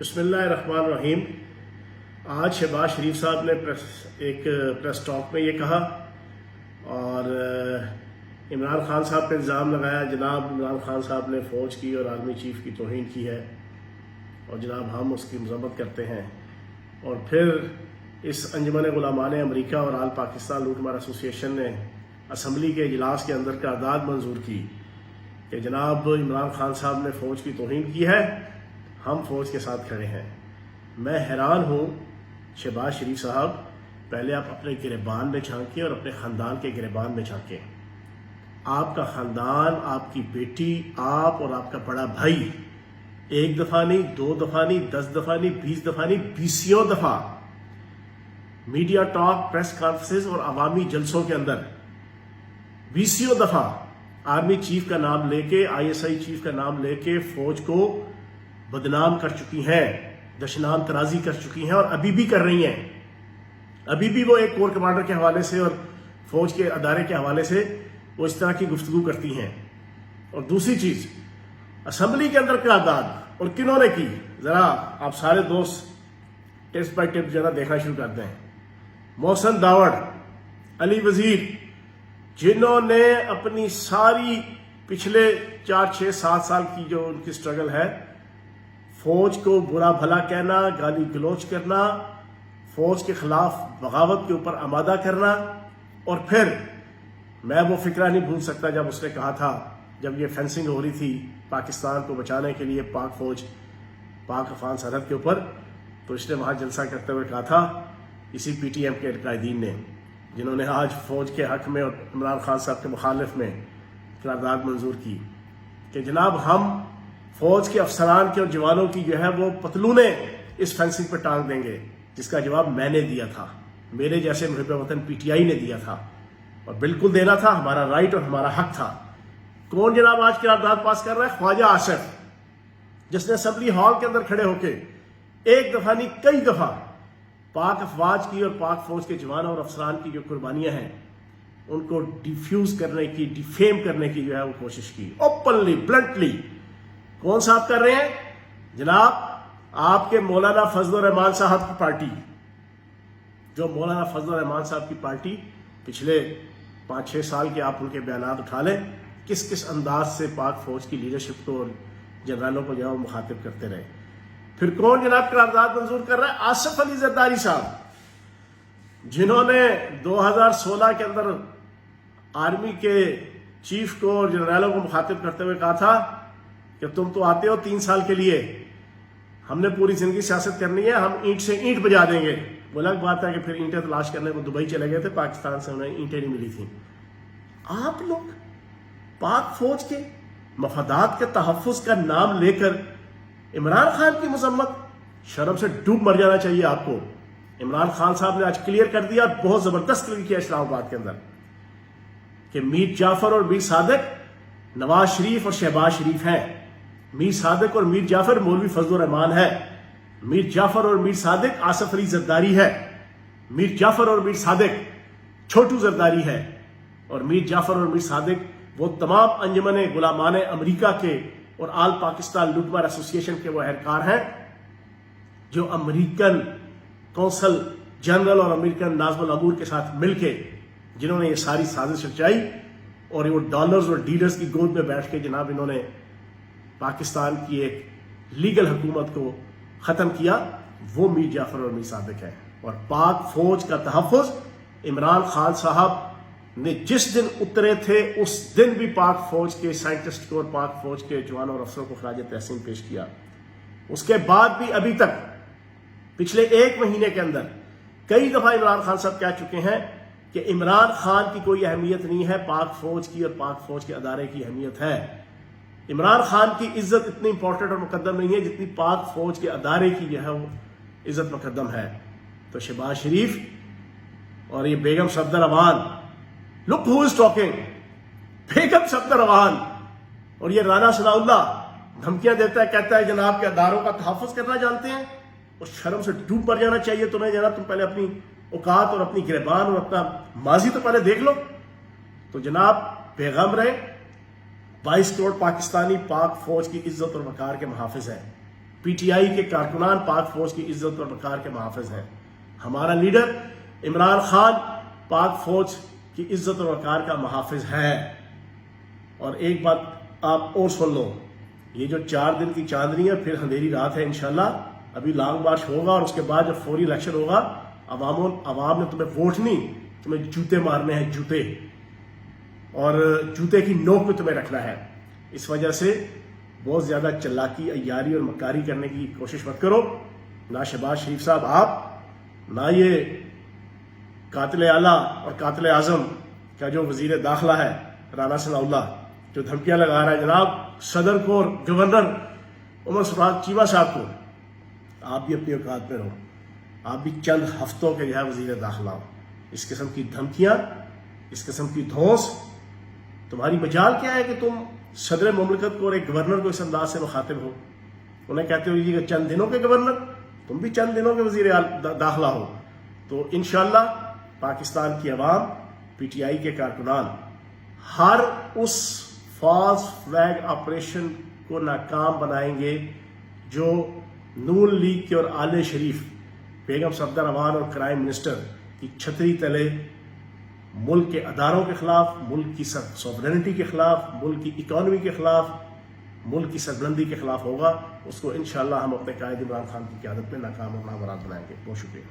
بسم اللہ الرحمن الرحیم۔ آج شہباز شریف صاحب نے ایک پریس ٹاک میں یہ کہا اور عمران خان صاحب پہ الزام لگایا، جناب عمران خان صاحب نے فوج کی اور آرمی چیف کی توہین کی ہے اور جناب ہم اس کی مذمت کرتے ہیں۔ اور پھر اس انجمن غلامان امریکہ اور آل پاکستان لوٹ مار ایسوسی ایشن نے اسمبلی کے اجلاس کے اندر قرارداد منظور کی کہ جناب عمران خان صاحب نے فوج کی توہین کی ہے، ہم فوج کے ساتھ کھڑے ہیں۔ میں حیران ہوں شہباز شریف صاحب، پہلے آپ اپنے گریبان میں جھانکیں اور اپنے خاندان کے گریبان میں جھانکیں۔ آپ کا خاندان، آپ کی بیٹی، آپ اور آپ کا بڑا بھائی ایک دفعہ نہیں، 2 دفعہ نہیں، 10 دفعہ نہیں، 20 دفعہ نہیں، 20 دفعہ میڈیا ٹاک، پریس کانفرنسز اور عوامی جلسوں کے اندر 20 دفعہ آرمی چیف کا نام لے کے، ISI چیف کا نام لے کے فوج کو بدنام کر چکی ہیں، دشنام ترازی کر چکی ہیں اور ابھی بھی کر رہی ہیں۔ ابھی بھی وہ ایک کور کمانڈر کے حوالے سے اور فوج کے ادارے کے حوالے سے وہ اس طرح کی گفتگو کرتی ہیں۔ اور دوسری چیز، اسمبلی کے اندر قرارداد اور کنہوں نے کی، ذرا آپ سارے دوست ٹپ بائی ٹپ ذرا دیکھنا شروع کر دیں۔ محسن داوڑ، علی وزیر، جنہوں نے اپنی ساری پچھلے 4 6 7 سال کی جو ان کی سٹرگل ہے، فوج کو برا بھلا کہنا، گالی گلوچ کرنا، فوج کے خلاف بغاوت کے اوپر آمادہ کرنا، اور پھر میں وہ فکرہ نہیں بھول سکتا جب اس نے کہا تھا، جب یہ فینسنگ ہو رہی تھی پاکستان کو بچانے کے لیے پاک فوج پاک افغان سرحد کے اوپر، تو اس نے وہاں جلسہ کرتے ہوئے کہا تھا اسی PTM کے قائدین نے، جنہوں نے آج فوج کے حق میں اور عمران خان صاحب کے مخالف میں قرارداد منظور کی، کہ جناب ہم فوج کے افسران کے اور جوانوں کی جو ہے وہ پتلونیں اس فینسنگ پہ ٹانگ دیں گے، جس کا جواب میں نے دیا تھا، میرے جیسے محب وطن PTI نے دیا تھا، اور بالکل دینا تھا، ہمارا رائٹ اور ہمارا حق تھا۔ کون جناب آج قرارداد پاس کر رہا ہے؟ خواجہ آصف، جس نے اسمبلی ہال کے اندر کھڑے ہو کے ایک دفعہ نہیں کئی دفعہ پاک افواج کی اور پاک فوج کے جوانوں اور افسران کی جو قربانیاں ہیں ان کو ڈیفیوز کرنے کی، ڈیفیم کرنے کی جو ہے وہ کوشش کی، اوپنلی بلنٹلی۔ کون صاحب کر رہے ہیں؟ جناب آپ کے مولانا فضل الرحمان صاحب کی پارٹی، جو مولانا فضل الرحمان صاحب کی پارٹی پچھلے 5 6 سال کے آپ ان کے بیانات اٹھا لیں، کس کس انداز سے پاک فوج کی لیڈرشپ کو اور جنرلوں کو جو ہے وہ مخاطب کرتے رہے۔ پھر کون جناب قرارداد منظور کر رہا ہے؟ آصف علی زرداری صاحب، جنہوں نے 2016 کے اندر آرمی کے چیف کو اور جنرلوں کو مخاطب کرتے ہوئے کہا تھا کہ تم تو آتے ہو 3 سال کے لیے، ہم نے پوری زندگی سیاست کرنی ہے، ہم اینٹ سے اینٹ بجا دیں گے۔ وہ الگ بات ہے کہ پھر اینٹیں تلاش کرنے کو دبئی چلے گئے تھے، پاکستان سے انہیں اینٹیں نہیں ملی تھیں۔ آپ لوگ پاک فوج کے مفادات کے تحفظ کا نام لے کر عمران خان کی مذمت، شرم سے ڈوب مر جانا چاہیے آپ کو۔ عمران خان صاحب نے آج کلیئر کر دیا، بہت زبردست کلیئر کیا اسلام آباد کے اندر، کہ میر جعفر اور میر صادق نواز شریف اور شہباز شریف ہیں، میر صادق اور میر جعفر مولوی فضل الرحمان ہے، میر جعفر اور میر صادق آصف علی زرداری ہے، میر جعفر اور میر صادق چھوٹو زرداری ہے، اور میر جعفر اور میر صادق وہ تمام انجمن غلامان امریکہ کے اور آل پاکستان لوٹ مار ایسوسی ایشن کے وہ اہلکار ہیں جو امریکن کونسل جنرل اور امریکن ناظم الامور کے ساتھ مل کے جنہوں نے یہ ساری سازش رچائی، اور وہ ڈالرز اور ڈیلرز کی گود میں بیٹھ کے جناب انہوں نے پاکستان کی ایک لیگل حکومت کو ختم کیا، وہ میر جعفر اور میر صادق ہیں۔ اور پاک فوج کا تحفظ عمران خان صاحب نے جس دن اترے تھے اس دن بھی پاک فوج کے سائنٹسٹ کو اور پاک فوج کے جوانوں اور افسروں کو خراج تحسین پیش کیا۔ اس کے بعد بھی ابھی تک پچھلے 1 مہینے کے اندر کئی دفعہ عمران خان صاحب کہہ چکے ہیں کہ عمران خان کی کوئی اہمیت نہیں ہے، پاک فوج کی اور پاک فوج کے ادارے کی اہمیت ہے۔ عمران خان کی عزت اتنی امپورٹنٹ اور مقدم نہیں ہے جتنی پاک فوج کے ادارے کی جو ہے وہ عزت مقدم ہے۔ تو شہباز شریف اور یہ بیگم صفدر امان، لک ہو از ٹاکنگ، بیگم صفدر امان، اور یہ رانا ثناء اللہ دھمکیاں دیتا ہے، کہتا ہے جناب کے اداروں کا تحفظ کرنا جانتے ہیں، اور شرم سے ڈوب مر جانا چاہیے تمہیں جناب۔ تم پہلے اپنی اوقات اور اپنی گریبان اور اپنا ماضی تو پہلے دیکھ لو۔ تو جناب پیغام رہے، 22 کروڑ پاکستانی پاک فوج کی عزت اور وقار کے محافظ ہیں، پی ٹی آئی کے کارکنان پاک فوج کی عزت اور وقار کے محافظ ہیں. ہمارا لیڈر عمران خان پاک فوج کی عزت اور وقار کا محافظ ہے. اور ایک بات آپ اور سن لو, یہ جو 4 دن کی چاندنی ہے پھر اندھیری رات ہے انشاءاللہ. ابھی لانگ مارچ ہوگا اور اس کے بعد جب فوری الیکشن ہوگا عوام نے تمہیں ووٹ نہیں, تمہیں جوتے مارنے ہیں, جوتے, اور جوتے کی نوک پہ تمہیں رکھنا ہے. اس وجہ سے بہت زیادہ چلاکی, عیاری اور مکاری کرنے کی کوشش مت کرو. نہ شہباز شریف صاحب آپ, نہ یہ قاتل اعلیٰ اور قاتل اعظم کا جو وزیر داخلہ ہے رانا ثناء اللہ, جو دھمکیاں لگا رہا ہے جناب صدر کو اور گورنر عمر سراج چیمہ صاحب کو, آپ بھی اپنی اوقات میں رہو. آپ بھی چند ہفتوں کے جو ہے وزیر داخلہ ہو. اس قسم کی دھمکیاں, اس قسم کی دھونس, تمہاری مجال کیا ہے کہ تم صدر مملکت کو اور ایک گورنر کو اس انداز سے مخاطب ہو. انہیں کہتے ہو یہ چند دنوں کے گورنر, تم بھی چند دنوں کے وزیر داخلہ ہو. تو انشاءاللہ پاکستان کی عوام, پی ٹی آئی کے کارکنان ہر اس فالس فلیگ آپریشن کو ناکام بنائیں گے جو نون لیگ کے اور آل شریف بیگم صفدر امان اور کرائم منسٹر کی چھتری تلے ملک کے اداروں کے خلاف, ملک کی سوورنٹی کے خلاف, ملک کی اکانومی کے خلاف, ملک کی سربلندی کے خلاف ہوگا. اس کو انشاءاللہ ہم اپنے قائد عمران خان کی قیادت میں ناکام اور نامراد بنائیں گے. بہت شکریہ.